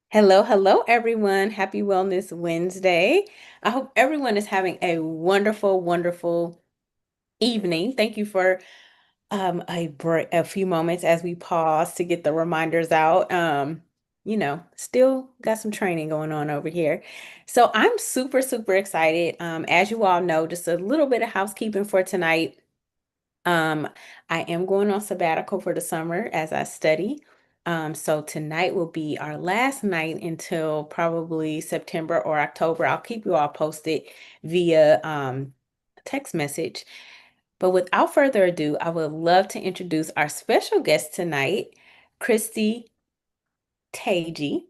Hello, hello, everyone. Happy Wellness Wednesday. I hope everyone is having a wonderful, wonderful evening. Thank you for a few moments as we pause to get the reminders out. Still got some training going on over here. So I'm super, super excited. As you all know, just a little bit of housekeeping for tonight. Um, I am going on sabbatical for the summer as I study. So tonight will be our last night until probably September or October. I'll keep you all posted via text message. But without further ado, I would love to introduce our special guest tonight, Christy Tagye.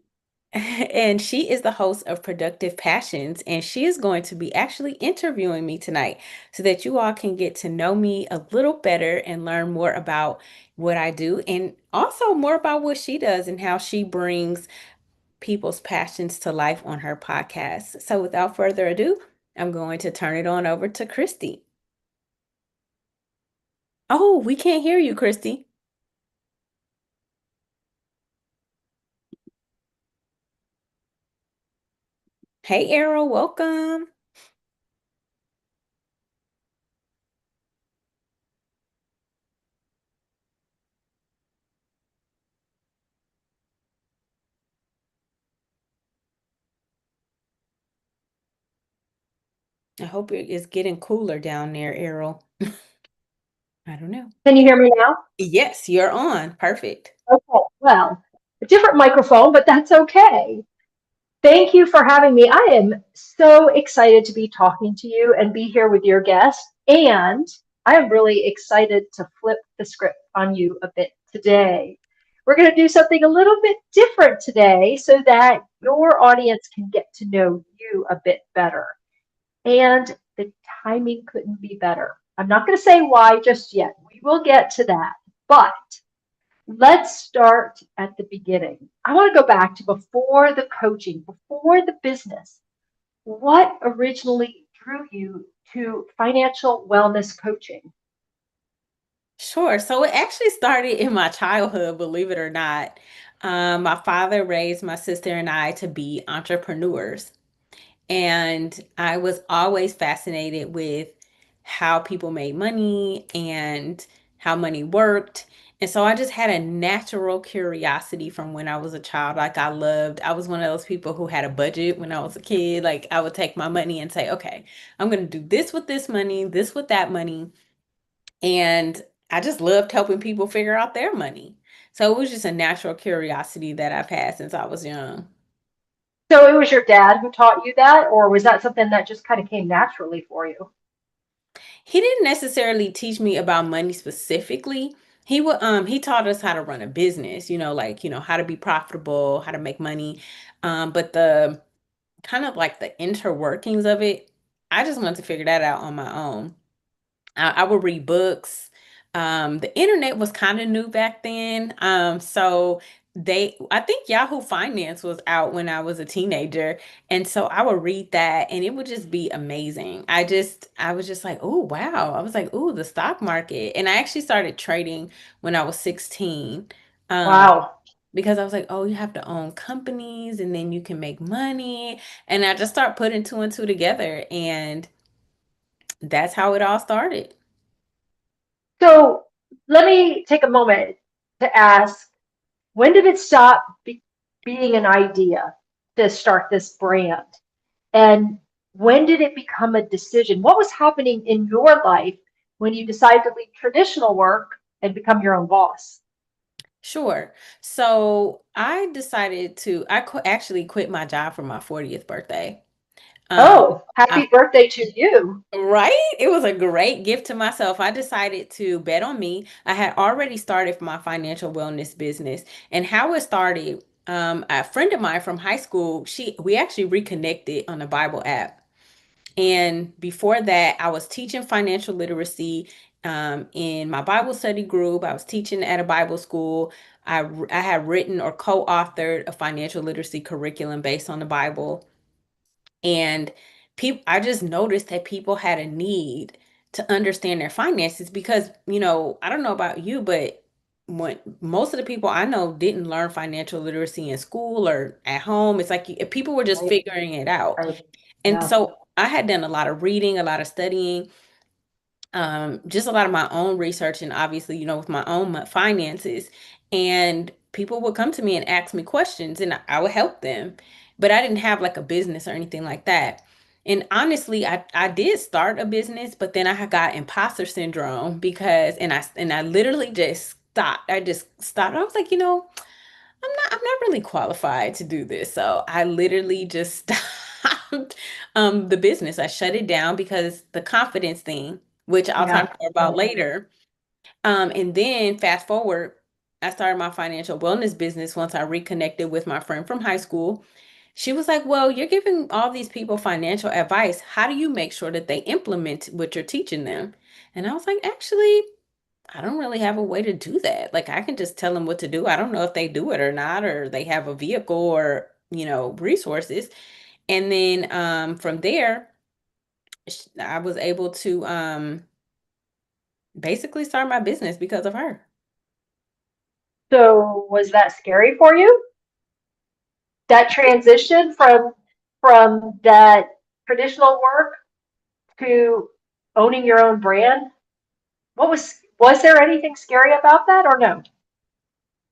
And she is the host of Productive Passions, and she is going to be actually interviewing me tonight so that you all can get to know me a little better and learn more about what I do and also more about what she does and how she brings people's passions to life on her podcast. So without further ado, I'm going to turn it on over to Christy. Oh, we can't hear you, Christy. Hey, Errol, welcome. I hope it is getting cooler down there, Errol. I don't know. Can you hear me now? Yes, you're on. Perfect. Okay, well, a different microphone, but that's okay. Thank you for having me. I am so excited to be talking to you and be here with your guest. And I am really excited to flip the script on you a bit today. We're going to do something a little bit different today so that your audience can get to know you a bit better. And the timing couldn't be better. I'm not going to say why just yet. We will get to that. But let's start at the beginning. I want to go back to before the coaching, before the business. What originally drew you to financial wellness coaching? Sure. So it actually started in my childhood, believe it or not. My father raised my sister and I to be entrepreneurs. And I was always fascinated with how people made money and how money worked. And so I just had a natural curiosity from when I was a child. I was one of those people who had a budget when I was a kid. Like I would take my money and say, okay, I'm going to do this with this money, this with that money. And I just loved helping people figure out their money. So it was just a natural curiosity that I've had since I was young. So it was your dad who taught you that, or was that something that just kind of came naturally for you? He didn't necessarily teach me about money specifically. He taught us how to run a business, how to be profitable, how to make money. But the kind of like the interworkings of it, I just wanted to figure that out on my own. I would read books. The internet was kind of new back then. I think Yahoo Finance was out when I was a teenager. And so I would read that and it would just be amazing. I was just like, oh, wow. I was like, oh, the stock market. And I actually started trading when I was 16. Um, Wow. because I was like, oh, you have to own companies and then you can make money. And I just start putting two and two together. And that's how it all started. So let me take a moment to ask, when did it stop being an idea to start this brand? And when did it become a decision? What was happening in your life when you decided to leave traditional work and become your own boss? Sure. So actually quit my job for my 40th birthday. Um, Oh, I, happy birthday to you. right? It was a great gift to myself. I decided to bet on me. I had already started my financial wellness business, and how it started, a friend of mine from high school, we actually reconnected on the Bible app. And before that, I was teaching financial literacy in my Bible study group. I was teaching at a Bible school. I had written or co-authored a financial literacy curriculum based on the Bible. And I just noticed that people had a need to understand their finances because, I don't know about you, but when most of the people I know didn't learn financial literacy in school or at home. It's like people were just Right, figuring it out. right. And Yeah. so I had done a lot of reading, a lot of studying, just a lot of my own research, and obviously, with my own finances. And people would come to me and ask me questions, and I would help them. But I didn't have like a business or anything like that. And honestly, I did start a business, but then I had got imposter syndrome because, and I literally just stopped. I just stopped. I was like, I'm not really qualified to do this. So I literally just stopped the business. I shut it down because the confidence thing, which I'll Yeah. talk more about later. And then fast forward, I started my financial wellness business once I reconnected with my friend from high school. She was like, "Well, you're giving all these people financial advice. How do you make sure that they implement what you're teaching them?" And I was like, "Actually, I don't really have a way to do that. Like I can just tell them what to do. I don't know if they do it or not, or they have a vehicle or, resources." And then from there, I was able to basically start my business because of her. So was that scary for you? That transition from that traditional work to owning your own brand? Was there anything scary about that or no?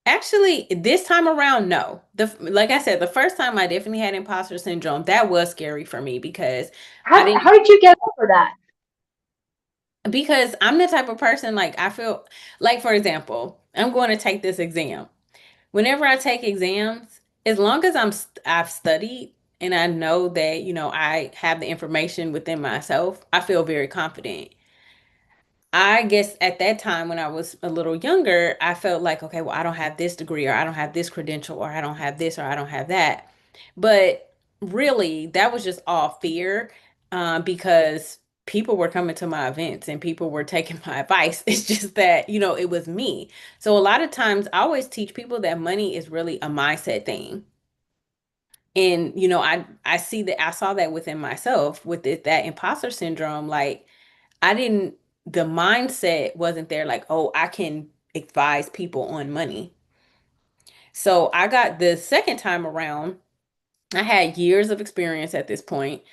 Actually, this time around, no. Like I said, the first time I definitely had imposter syndrome. That was scary for me because I How didn't did you get over that? because I'm the type of person like I feel like, for example, I'm going to take this exam. Whenever I take exams, as long as I've studied and I know that, I have the information within myself, I feel very confident. I guess at that time when I was a little younger, I felt like, okay, well, I don't have this degree or I don't have this credential or I don't have this or I don't have that. But really, that was just all fear, because people were coming to my events and people were taking my advice. It's just that, it was me. So a lot of times I always teach people that money is really a mindset thing. And I see that I saw that within myself with that imposter syndrome. Like I didn't, the mindset wasn't there like, oh, I can advise people on money. So I got the second time around, I had years of experience at this point.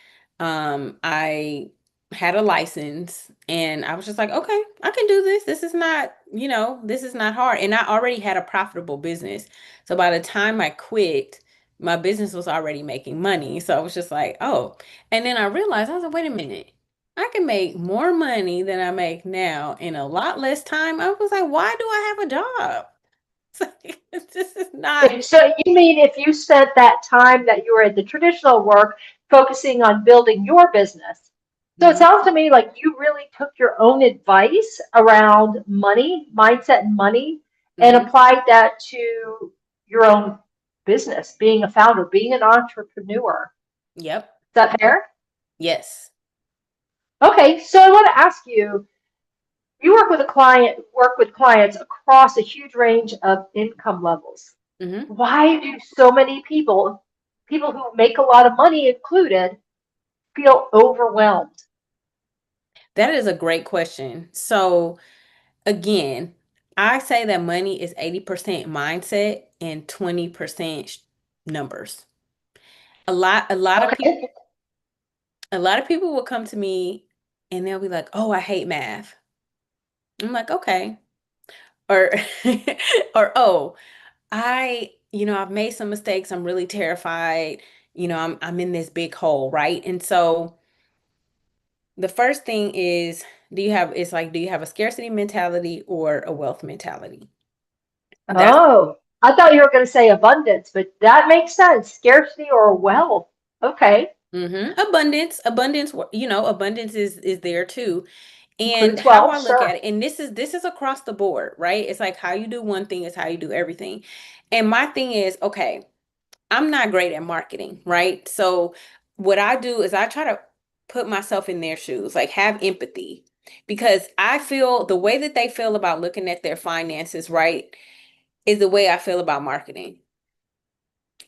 I had a license and I was just like, okay, I can do this. This is not hard. And I already had a profitable business. So by the time I quit, my business was already making money. So I was just like, oh. And then I realized, I was like, wait a minute. I can make more money than I make now in a lot less time. I was like, why do I have a job? It's like, this is not. So you mean if you spent that time that you were in the traditional work focusing on building your business? So it Mhm, sounds to me like you really took your own advice around money, mindset and money, and mhm. applied that to your own business, being a founder, being an entrepreneur. Yep. Is that fair? Yes. Okay, so I want to ask you, you work with clients across a huge range of income levels. Hmm. Why do so many people who make a lot of money included, feel overwhelmed? That is a great question. So, again, I say that money is 80% mindset and 20% numbers. A lot of people Okay. a lot of people will come to me and they'll be like, "Oh, I hate math." I'm like, "Okay." Or or, "Oh, I've made some mistakes. I'm really terrified. I'm in this big hole, right?" And so the first thing is, do you have a scarcity mentality or a wealth mentality? That's Oh, I thought you were going to say abundance, but that makes sense. Scarcity or wealth. Okay. abundance is there too. And Includes how I wealth, look at sure. it, and this is across the board, right? It's like how you do one thing is how you do everything. And my thing is, okay, I'm not great at marketing, right? So what I do is I try to put myself in their shoes, like have empathy, because I feel the way that they feel about looking at their finances, right, is the way I feel about marketing.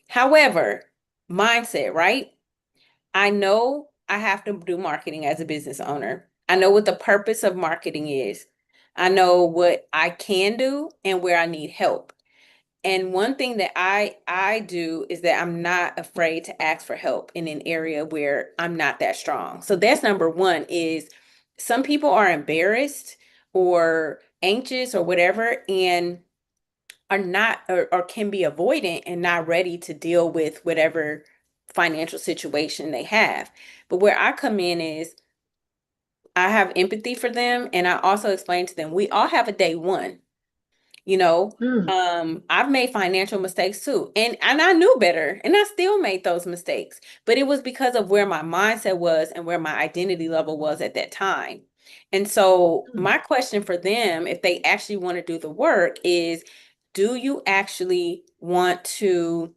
However, mindset, right? I know I have to do marketing as a business owner. I know what the purpose of marketing is. I know what I can do and where I need help. And one thing that I do is that I'm not afraid to ask for help in an area where I'm not that strong. So that's number one is some people are embarrassed or anxious or whatever and are not or can be avoidant and not ready to deal with whatever financial situation they have. But where I come in is I have empathy for them and I also explain to them we all have a day one. You know, Mm. I've made financial mistakes too. And I knew better and I still made those mistakes. But it was because of where my mindset was and where my identity level was at that time. And so Mm. my question for them, if they actually want to do the work, is do you actually want to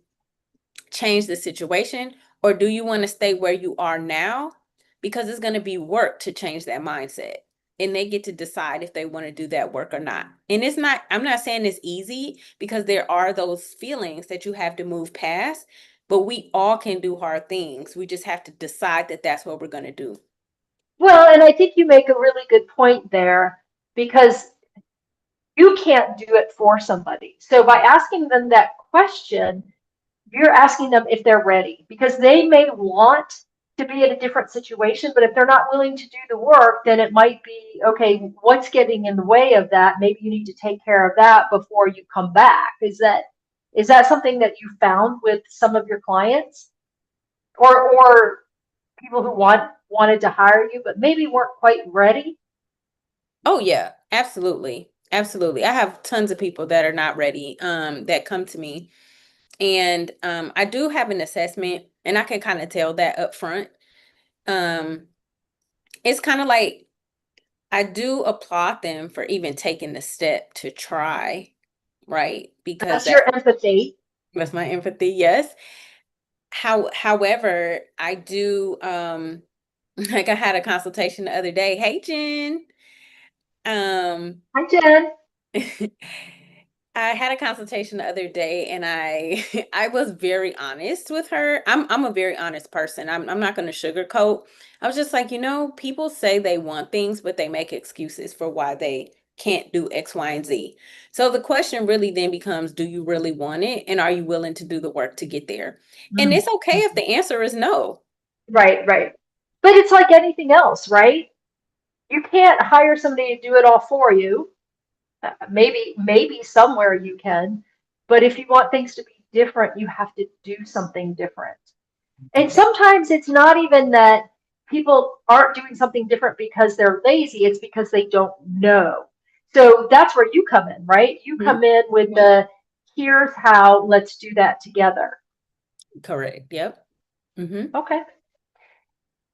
change the situation or do you want to stay where you are now? Because it's going to be work to change that mindset. And they get to decide if they want to do that work or not. And it's not, I'm not saying it's easy because there are those feelings that you have to move past, but we all can do hard things. We just have to decide that that's what we're going to do. Well, and I think you make a really good point there because you can't do it for somebody. So by asking them that question, you're asking them if they're ready because they may want to be in a different situation, but if they're not willing to do the work, then it might be okay, what's getting in the way of that? Maybe you need to take care of that before you come back. Is that something that you found with some of your clients or people who wanted to hire you but maybe weren't quite ready? Oh yeah, absolutely. Absolutely. I have tons of people that are not ready, that come to me. And I do have an assessment and I can kind of tell that up front. Um, it's kind of like I do applaud them for even taking the step to try, right? Because That's your empathy. that's my empathy, yes. However, I do like I had a consultation the other day. Hey Jen. Um Hi, Jen. I had a consultation the other day and I I was very honest with her. I'm a very honest person. I'm not going to sugarcoat. I was just like, people say they want things, but they make excuses for why they can't do X, Y, and Z. So the question really then becomes, do you really want it? And are you willing to do the work to get there? And Mm. it's okay if the answer is no. Right, right. But it's like anything else, right? You can't hire somebody to do it all for you. Maybe somewhere you can, but if you want things to be different, you have to do something different. And That- sometimes it's not even that people aren't doing something different because they're lazy, it's because they don't know. So that's where you come in, right? You Mhm. come in with the here's how, let's do that together. Correct. Yep. Hmm. Okay.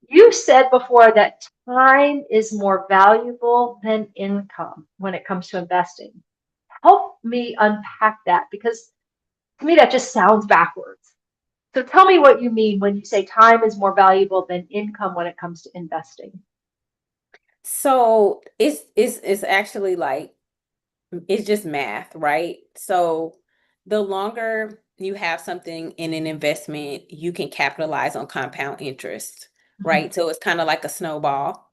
You said before that time is more valuable than income when it comes to investing. Help me unpack that because to me that just sounds backwards. So tell me what you mean when you say time is more valuable than income when it comes to investing. So it's actually like it's just math, right? So the longer you have something in an investment, you can capitalize on compound interest, Mhm. right? So it's kind of like a snowball.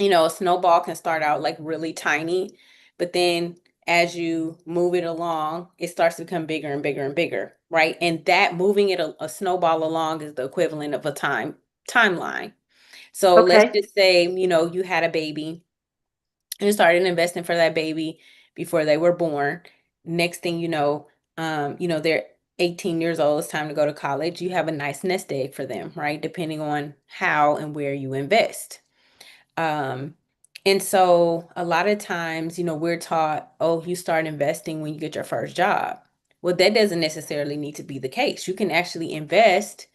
A snowball can start out like really tiny, but then as you move it along, it starts to become bigger and bigger and bigger, right? And that moving it a snowball along is the equivalent of a timeline. So let's Okay. just say, you had a baby and started investing for that baby before they were born. Next thing they're 18 years old, it's time to go to college. You have a nice nest egg for them, right? Depending on how and where you invest. Um, and so a lot of times, we're taught, oh, you start investing when you get your first job. Well, that doesn't necessarily need to be the case. You can actually invest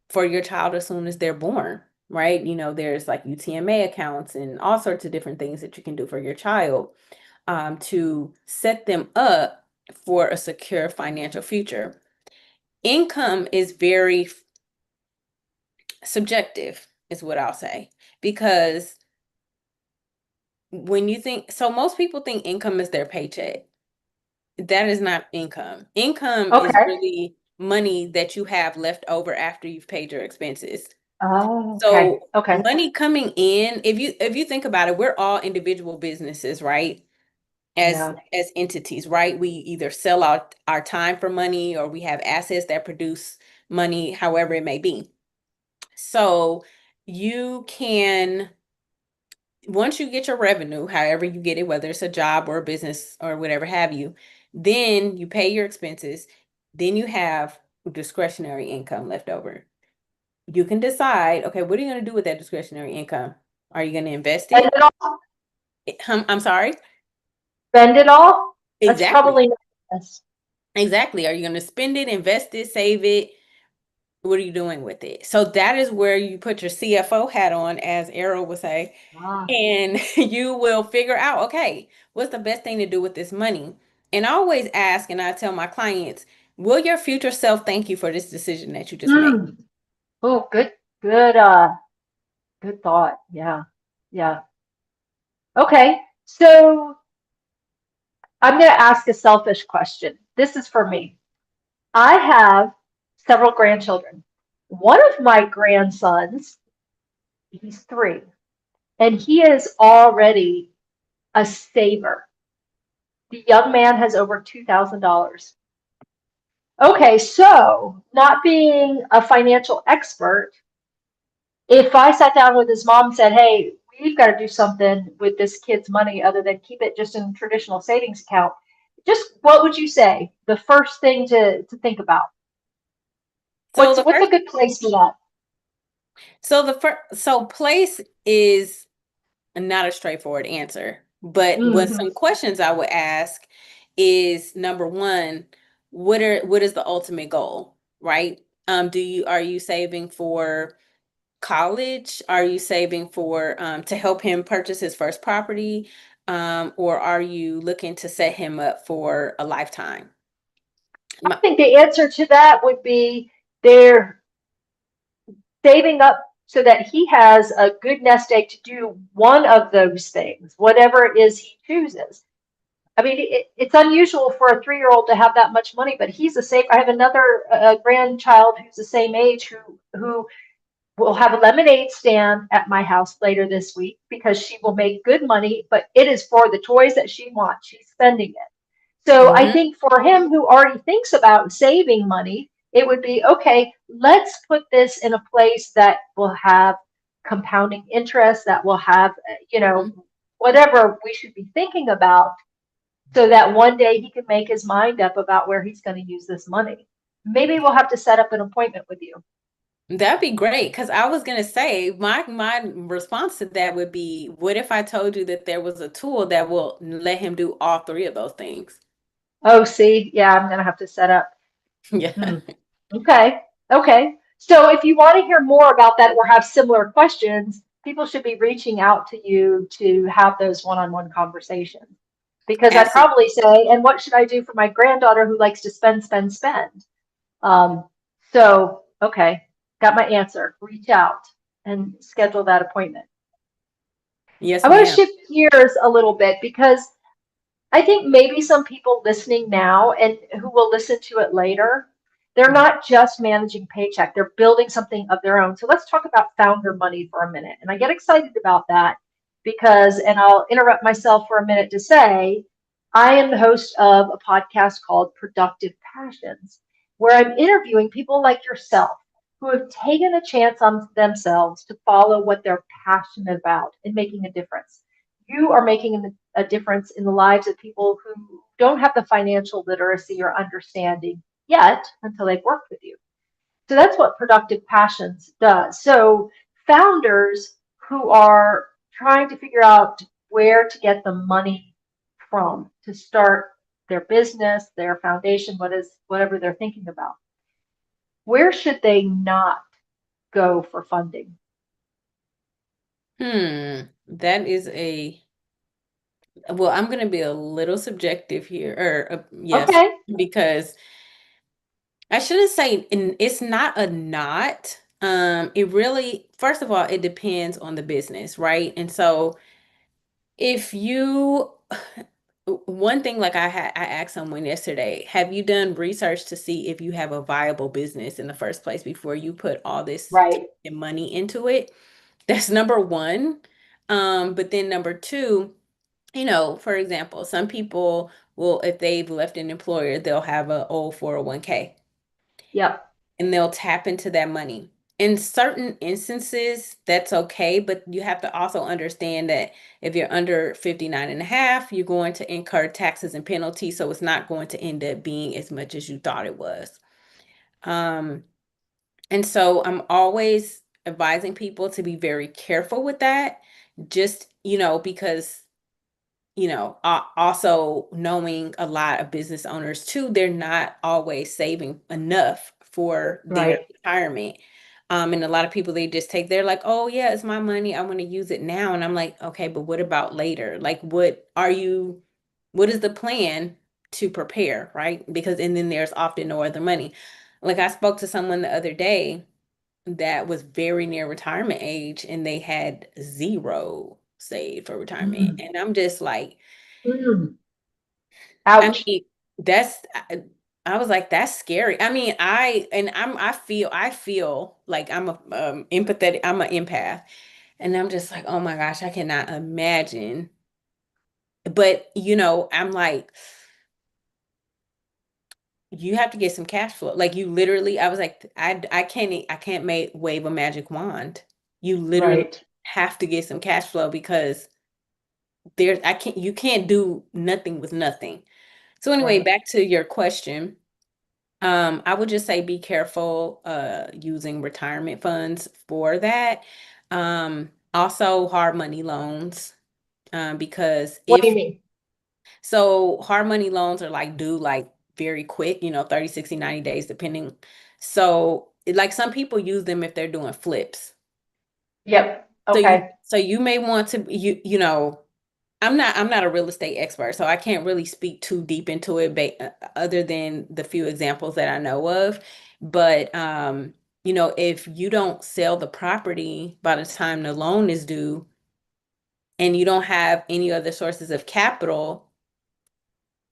for your child as soon as they're born, right? There's like UTMA accounts and all sorts of different things that you can do for your child, to set them up for a secure financial future. Income is very subjective, is what I'll say, because when you think, so most people think income is their paycheck. That is not income. Income is Okay. really money that you have left over after you've paid your expenses. Oh, okay. So Okay. money coming in, if you think about it, we're all individual businesses, right? As Yeah. entities, right? We either sell our time for money or we have assets that produce money, however it may be. So you can, once you get your revenue, however you get it, whether it's a job or a business or whatever have you, then you pay your expenses, then you have discretionary income left over. You can decide, okay, what are you going to do with that discretionary income? Are you going to invest Spend it? it all? I'm sorry? Spend it all? That's Exactly. probably not this. Exactly. Are you going to spend it, invest it, save it? What are you doing with it? So that is where you put your CFO hat on, as Errol would say, Ah. and you will figure out, okay, what's the best thing to do with this money? And I always ask, and I tell my clients, will your future self thank you for this decision that you just made? Hmm. Oh, good, good thought. Yeah. Yeah. Okay. So I'm going to ask a selfish question. This is for me. I have several grandchildren. One of my grandsons, he's 3, and he is already a saver. The young man has over $2,000. Okay, so not being a financial expert, if I sat down with his mom and said, "Hey, we've got to do something with this kid's money other than keep it just in a traditional savings account," just what would you say? The first thing to think about. So the What's a first, good place for that? so place is not a straightforward answer. But what Hmm. some questions I would ask is number one, what is the ultimate goal, right? Are you saving for college? Are you saving for to help him purchase his first property? Or are you looking to set him up for a lifetime? I My, think the answer to that would be they're saving up so that he has a good nest egg to do one of those things, whatever it is he chooses. I mean, it's unusual for a 3-year-old to have that much money, but he's the same. I have another grandchild who's the same age who will have a lemonade stand at my house later this week because she will make good money, but it is for the toys that she wants. She's spending it. So I Mhm. think for him who already thinks about saving money, it would be okay, let's put this in a place that will have compounding interest, that will have, Mhm. whatever we should be thinking about so that one day he can make his mind up about where he's going to use this money. Maybe we'll have to set up an appointment with you. That'd be great because I was gonna say my response to that would be, what if I told you that there was a tool that will let him do all three of those things? Oh, see, yeah, I'm going to have to set up. Yeah. Hmm. Okay. Okay. So if you want to hear more about that or have similar questions, people should be reaching out to you to have those one-on-one conversations. Because I'd Absolutely. probably say, and what should I do for my granddaughter who likes to spend, spend, spend? Um, so, okay, got my answer. Reach out and schedule that appointment. Yes, I want to ma'am. shift gears a little bit because I think maybe some people listening now and who will listen to it later, they're Mhm. not just managing paycheck, they're building something of their own. So let's talk about founder money for a minute. And I get excited about that because, and I'll interrupt myself for a minute to say, I am the host of a podcast called Productive Passions, where I'm interviewing people like yourself who have taken a chance on themselves to follow what they're passionate about and making a difference. You are making a difference in the lives of people who don't have the financial literacy or understanding yet until they've worked with you. So that's what Productive Passions does. So founders who are trying to figure out where to get the money from to start their business, their foundation, whatever they're thinking about. Where should they not go for funding? That is well, I'm going to be a little subjective here, or yes, Okay. because I shouldn't say it's not a not. It really, first of all, it depends on the business, right? And so if you one thing, like I asked someone yesterday, have you done research to see if you have a viable business in the first place before you put all this time Right. and money into it? That's number one. But then number two, for example, some people will, if they've left an employer, they'll have a old 401k Yep. and they'll tap into that money. In certain instances, that's okay, but you have to also understand that if you're under 59 and a half, you're going to incur taxes and penalties, so it's not going to end up being as much as you thought it was. Um, and so I'm always advising people to be very careful with that, just, because also knowing a lot of business owners too, they're not always saving enough for their Right. retirement. And a lot of people, they're like, oh yeah, it's my money. I want to use it now. And I'm like, okay, but what about later? Like, what is the plan to prepare, right? Because, and then there's often no other money. Like I spoke to someone the other day that was very near retirement age and they had zero saved for retirement. Mm. And I'm just like, Mm. I Ouch. mean, I was like, that's scary. I mean, I feel like I'm a empathetic, I'm an empath. And I'm just like, oh my gosh, I cannot imagine. But I'm like, you have to get some cash flow. Like you literally, I was like, I can't wave a magic wand. You literally Right. have to get some cash flow because you can't do nothing with nothing. So anyway, Right. back to your question. I would just say be careful using retirement funds for that. Also hard money loans, because What do if you mean? so hard money loans are like due like very quick, 30, 60, 90 days depending. So like some people use them if they're doing flips. Yep. So you Okay. so you may want to I'm not a real estate expert, so I can't really speak too deep into it, other than the few examples that I know of. But if you don't sell the property by the time the loan is due and you don't have any other sources of capital,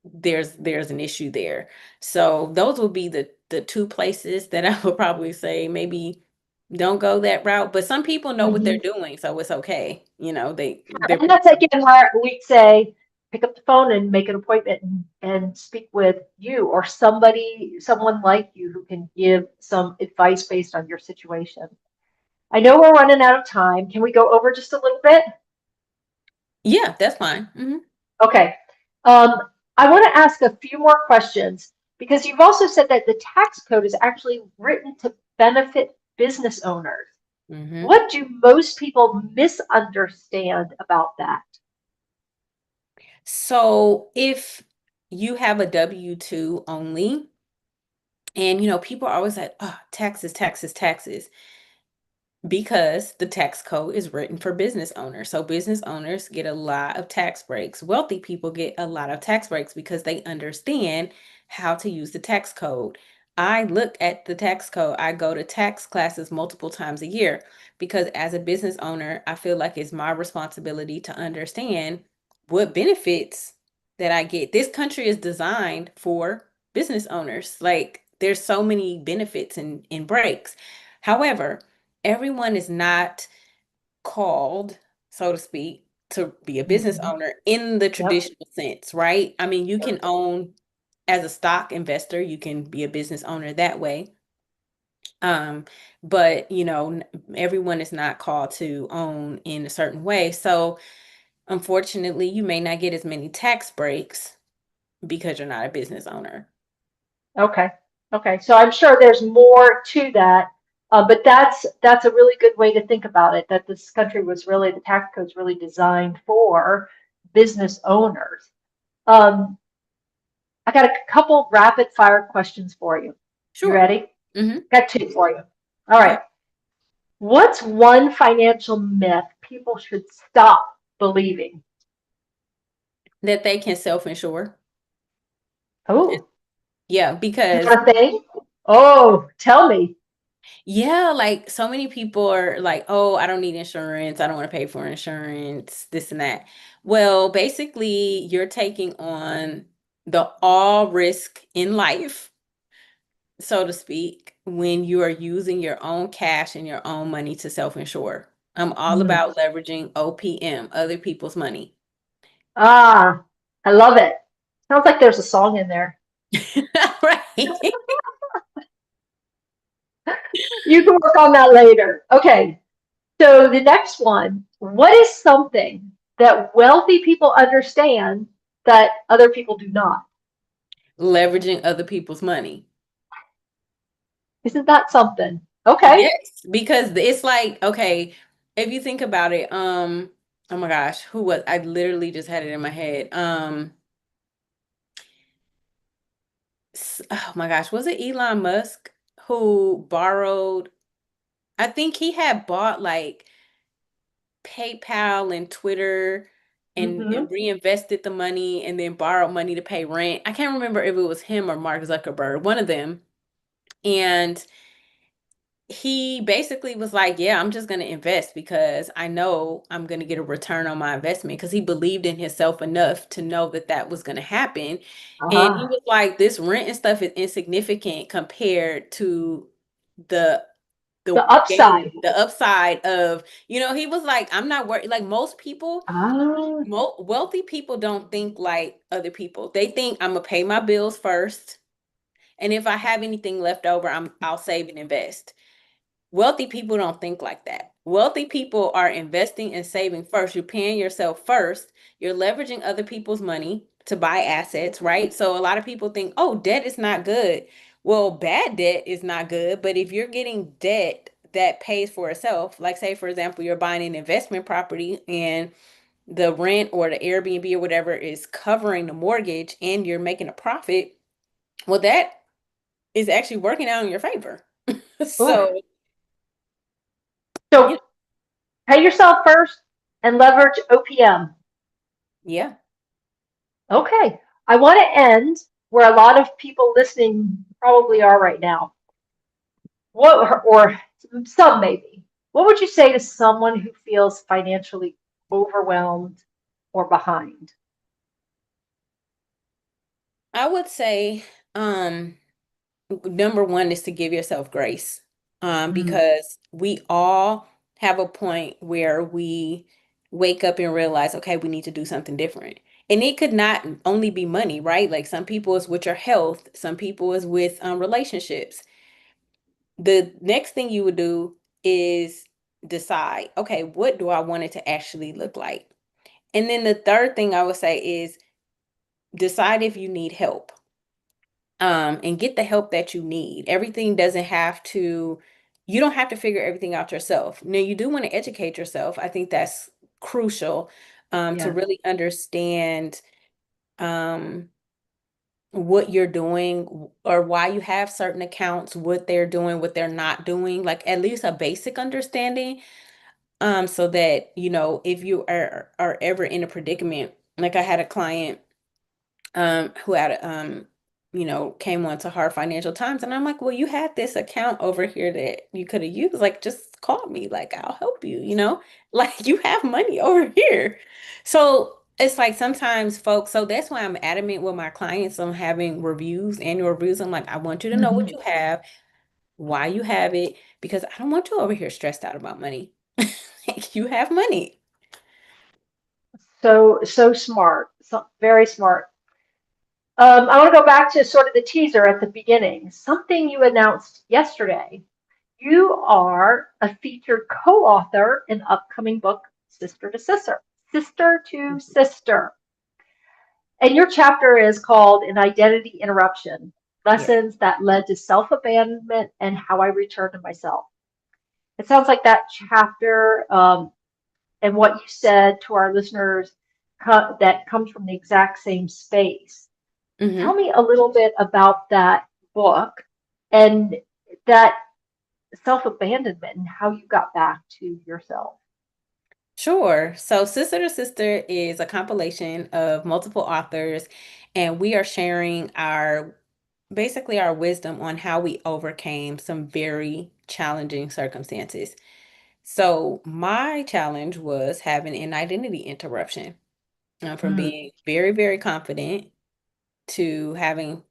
there's an issue there. So those would be the two places that I would probably say maybe don't go that route. But some people know what they're Mhm. doing, so it's okay. They're And that's again where we'd say pick up the phone and make an appointment and speak with you or someone like you who can give some advice based on your situation. I know we're running out of time. Can we go over just a little bit? Yeah, that's fine. Okay. Um, I want to ask a few more questions because you've also said that the tax code is actually written to benefit business owners. hmm What do most people misunderstand about that? So if you have a W-2 only, and people are always like, oh, taxes, taxes, taxes. Because the tax code is written for business owners. So business owners get a lot of tax breaks. Wealthy people get a lot of tax breaks because they understand how to use the tax code. I look at the tax code. I go to tax classes multiple times a year because as a business owner, I feel like it's my responsibility to understand what benefits that I get. This country is designed for business owners. Like there's so many benefits and breaks. However, everyone is not called, so to speak, to be a business Mhm. owner in the Yep. traditional sense, right? I mean, you can Yep. own as a stock investor, you can be a business owner that way. Um, but everyone is not called to own in a certain way. So unfortunately, you may not get as many tax breaks because you're not a business owner. Okay. Okay. So I'm sure there's more to that, but that's a really good way to think about it. That this country was really the tax code's really designed for business owners. Um, I got a couple rapid fire questions for you. You Sure. ready? hmm Got two for you. All Okay. right. What's one financial myth people should stop believing? That they can self-insure. Oh, Yeah, is because that a thing? Oh, tell me. yeah, like so many people are like, oh, I don't need insurance. I don't want to pay for insurance, this and that. Well, basically, you're taking on the all risk in life, so to speak, when you are using your own cash and your own money to self-insure. I'm all Mm. about leveraging OPM, other people's money. Ah, I love it. Sounds like there's a song in there. Right. You can work on that later. Okay. So the next one, what is something that wealthy people understand that other people do not? Leveraging other people's money. Isn't that something? Okay. Yes, because it's like, okay, if you think about it, oh my gosh, who was I literally just had it in my head. Oh my gosh, was it Elon Musk who borrowed, I think he had bought like PayPal and Twitter Mm-hmm. and reinvested the money and then borrowed money to pay rent. I can't remember if it was him or Mark Zuckerberg, one of them. And he basically was like, yeah, I'm just going to invest because I know I'm going to get a return on my investment because he believed in himself enough to know that that was going to happen. And he Uh-huh. was like, this rent and stuff is insignificant compared to the The gain, upside. the upside of, he was like, I'm not worried. Like most people, Ah, wealthy people don't think like other people. They think I'm gonna pay my bills first, and if I have anything left over, I'll save and invest. Wealthy people don't think like that. Wealthy people are investing and saving first. You're paying yourself first. You're leveraging other people's money to buy assets, right? So a lot of people think, oh, debt is not good. Well, bad debt is not good, but if you're getting debt that pays for itself, like say, for example, you're buying an investment property and the rent or the Airbnb or whatever is covering the mortgage and you're making a profit, well, that is actually working out in your favor. oof. So, So pay yourself first and leverage OPM. yeah. Okay. I want to end where a lot of people listening probably are right now. What, or some maybe. What would you say to someone who feels financially overwhelmed or behind? I would say, um, number one is to give yourself grace. Mm. Because we all have a point where we wake up and realize, okay, we need to do something different. And it could not only be money, right? Like some people is with your health, some people is with relationships. The next thing you would do is decide, okay, what do I want it to actually look like? And then the third thing I would say is decide if you need help, and get the help that you need. Everything doesn't have to, you don't have to figure everything out yourself. Now, you do want to educate yourself. I think that's crucial, to Yeah. really understand um, what you're doing or why you have certain accounts, what they're doing, what they're not doing, like at least a basic understanding, so that, if you are ever in a predicament, like I had a client who had came on to hard financial times, and I'm like, well, you had this account over here that you could have used, like just call me, like I'll help you, like you have money over here. So it's like sometimes folks, so that's why I'm adamant with my clients on having reviews, annual reviews. I'm like, I want you to know what Mhm. you have, why you have it, because I don't want you over here stressed out about money. Like, you have money. So smart. So very smart. I want to go back to sort of the teaser at the beginning. Something you announced yesterday. You are a featured co-author in the upcoming book, Sister to Sister. Sister to Sister. And your chapter is called An Identity Interruption, Yeah. Lessons That Led to Self-Abandonment and How I Returned to Myself. It sounds like that chapter, and what you said to our listeners, that comes from the exact same space. Tell Hmm. me a little bit about that book and that self-abandonment and how you got back to yourself. Sure. So, Sister to Sister is a compilation of multiple authors, and we are sharing basically our wisdom on how we overcame some very challenging circumstances. So, my challenge was having an identity interruption. from Mm, being very, very confident to having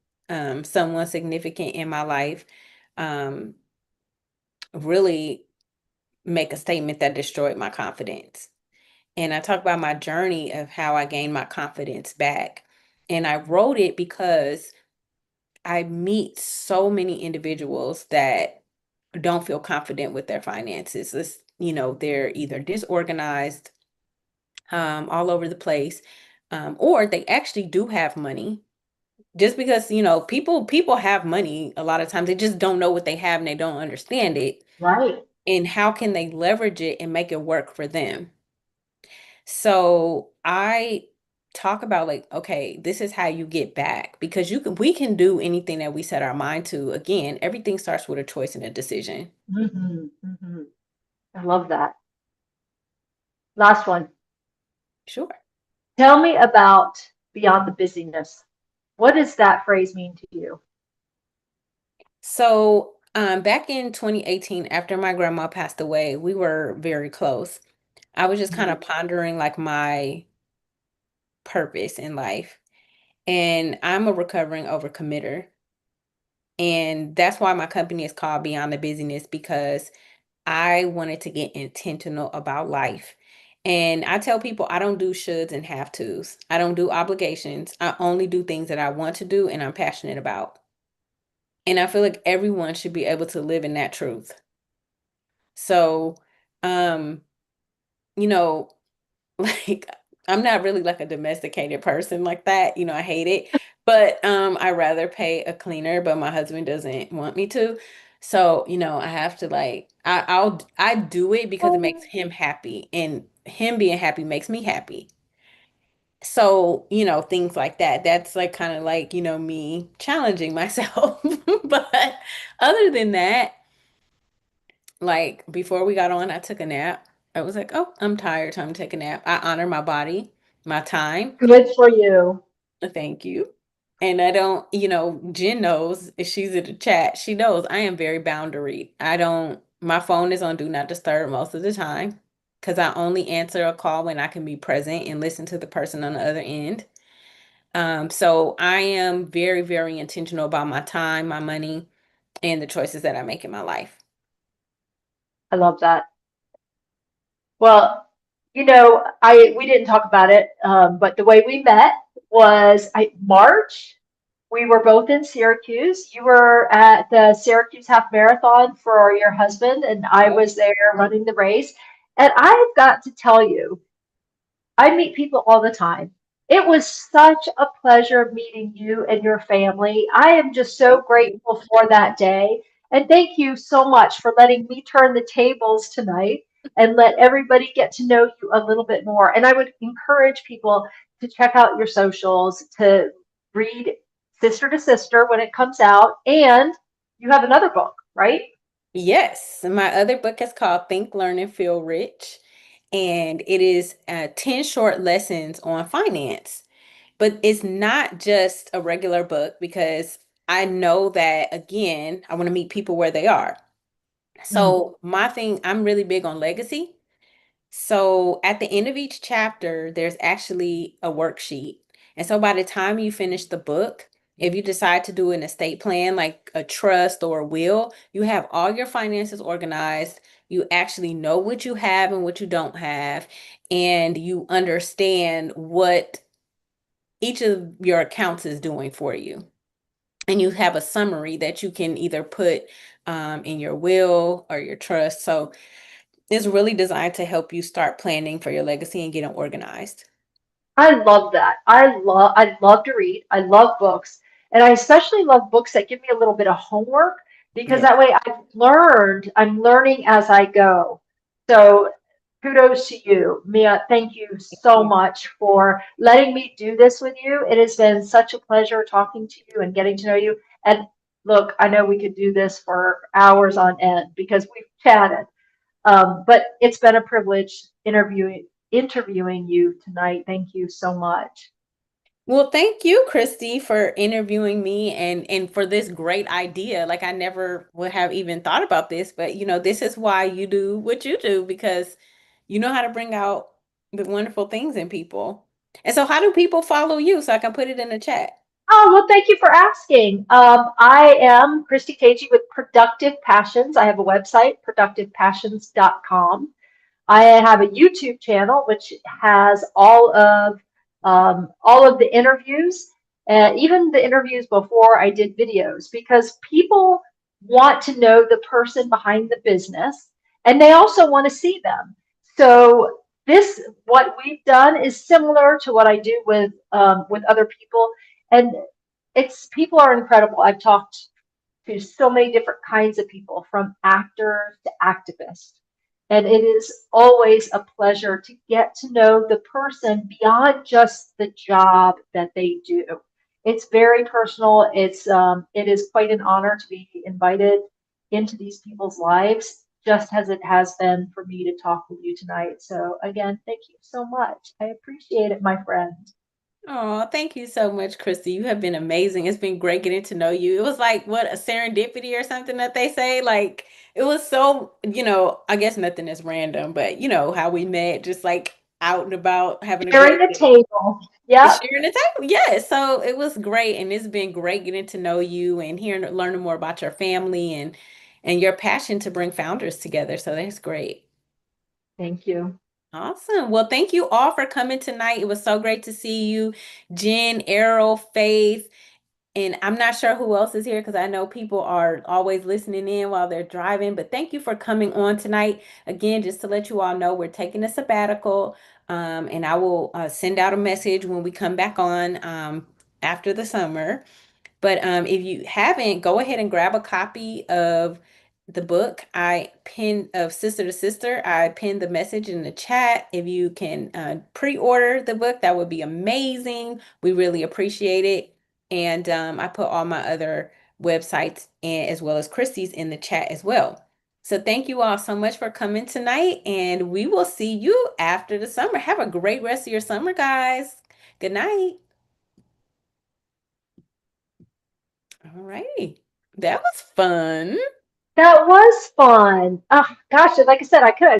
someone significant in my life um, really make a statement that destroyed my confidence. And I talk about my journey of how I gained my confidence back. And I wrote it because I meet so many individuals that don't feel confident with their finances. They're either disorganized, all over the place, or they actually do have money. Just because, people have money a lot of times, they just don't know what they have and they don't understand it. right. And how can they leverage it and make it work for them? So I talk about like, okay, this is how you get back because we can do anything that we set our mind to. Again, everything starts with a choice and a decision. Hmm. I love that. Last one. Sure. Tell me about beyond the busyness. What does that phrase mean to you? So, back in 2018, after my grandma passed away, we were very close. I was just kind Mm, of pondering like my purpose in life. And I'm a recovering overcommitter. And that's why my company is called Beyond the Busyness because I wanted to get intentional about life. And I tell people I don't do shoulds and have tos. I don't do obligations. I only do things that I want to do and I'm passionate about. And I feel like everyone should be able to live in that truth. So, um, you know, like I'm not really like a domesticated person like that. I hate it. But I rather pay a cleaner, but my husband doesn't want me to. So, I have to like I do it because it makes him happy and him being happy makes me happy. So, things like that. That's like kind of like, me challenging myself. But other than that, like before we got on, I took a nap. I was like, oh, I'm tired. Time to take a nap. I honor my body, my time. good for you. Thank you. And I don't, Jen knows if she's in the chat, she knows I am very boundary. My phone is on do not disturb most of the time because I only answer a call when I can be present and listen to the person on the other end. So I am very, very intentional about my time, my money, and the choices that I make in my life. I love that. Well, I we didn't talk about it, but the way we met was March. We were both in Syracuse. You were at the Syracuse Half Marathon for your husband, and I Yep. was there running the race. And I've got to tell you, I meet people all the time. It was such a pleasure meeting you and your family. I am just so Thank you. grateful for that day. And thank you so much for letting me turn the tables tonight and let everybody get to know you a little bit more. And I would encourage people to check out your socials, to read Sister to Sister when it comes out. And you have another book, right? Yes, my other book is called Think, Learn, and Feel Rich, and it is 10 short lessons on finance. But it's not just a regular book because I know that, again, I want to meet people where they are. Mm. So, my thing, I'm really big on legacy. So at the end of each chapter, there's actually a worksheet. And so by the time you finish the book, if you decide to do an estate plan, like a trust or a will, you have all your finances organized. You actually know what you have and what you don't have. And you understand what each of your accounts is doing for you. And you have a summary that you can either put in your will or your trust. So it's really designed to help you start planning for your legacy and getting organized. I love that. I love to read. I love books. And I especially love books that give me a little bit of homework because Yeah. that way I'm learning as I go. So kudos to you, Mia. Thank you so Yeah. much for letting me do this with you. It has been such a pleasure talking to you and getting to know you. And look, I know we could do this for hours on end because we've chatted. But it's been a privilege interviewing you tonight. Thank you so much. Well, thank you, Christy, for interviewing me and for this great idea. Like I never would have even thought about this, but this is why you do what you do because you know how to bring out the wonderful things in people. And so how do people follow you so I can put it in the chat? Oh, well, thank you for asking. I am Christy Tagye with Productive Passions. I have a website, productivepassions.com. I have a YouTube channel which has all of the interviews, even the interviews before I did videos, because people want to know the person behind the business, and they also want to see them. So this, what we've done, is similar to what I do with other people, and it's people are incredible. I've talked to so many different kinds of people, from actors to activists. And it is always a pleasure to get to know the person beyond just the job that they do. It's very personal. It is quite an honor to be invited into these people's lives, just as it has been for me to talk with you tonight. So again, thank you so much. I appreciate it, my friend. Oh, thank you so much, Christy. You have been amazing. It's been great getting to know you. It was like what a serendipity or something that they say. Like it was so, I guess nothing is random, but how we met, just like out and about having a Sharing great the day. table. Yep. Sharing the time. Yeah. So it was great. And it's been great getting to know you and hearing learning more about your family and your passion to bring founders together. So that's great. Thank you. Awesome. Well, thank you all for coming tonight. It was so great to see you, Jen, Errol, Faith, and I'm not sure who else is here because I know people are always listening in while they're driving. But thank you for coming on tonight. Again, just to let you all know, we're taking a sabbatical, and I will send out a message when we come back on after the summer. But if you haven't, go ahead and grab a copy of the book I pinned of Sister to Sister. I pinned the message in the chat. If you can pre-order the book, that would be amazing. We really appreciate it. And I put all my other websites and as well as Christie's in the chat as well. So thank you all so much for coming tonight, and we will see you after the summer. Have a great rest of your summer, guys. Good night. All righty. That was fun. That was fun. Oh, gosh, like I said, I could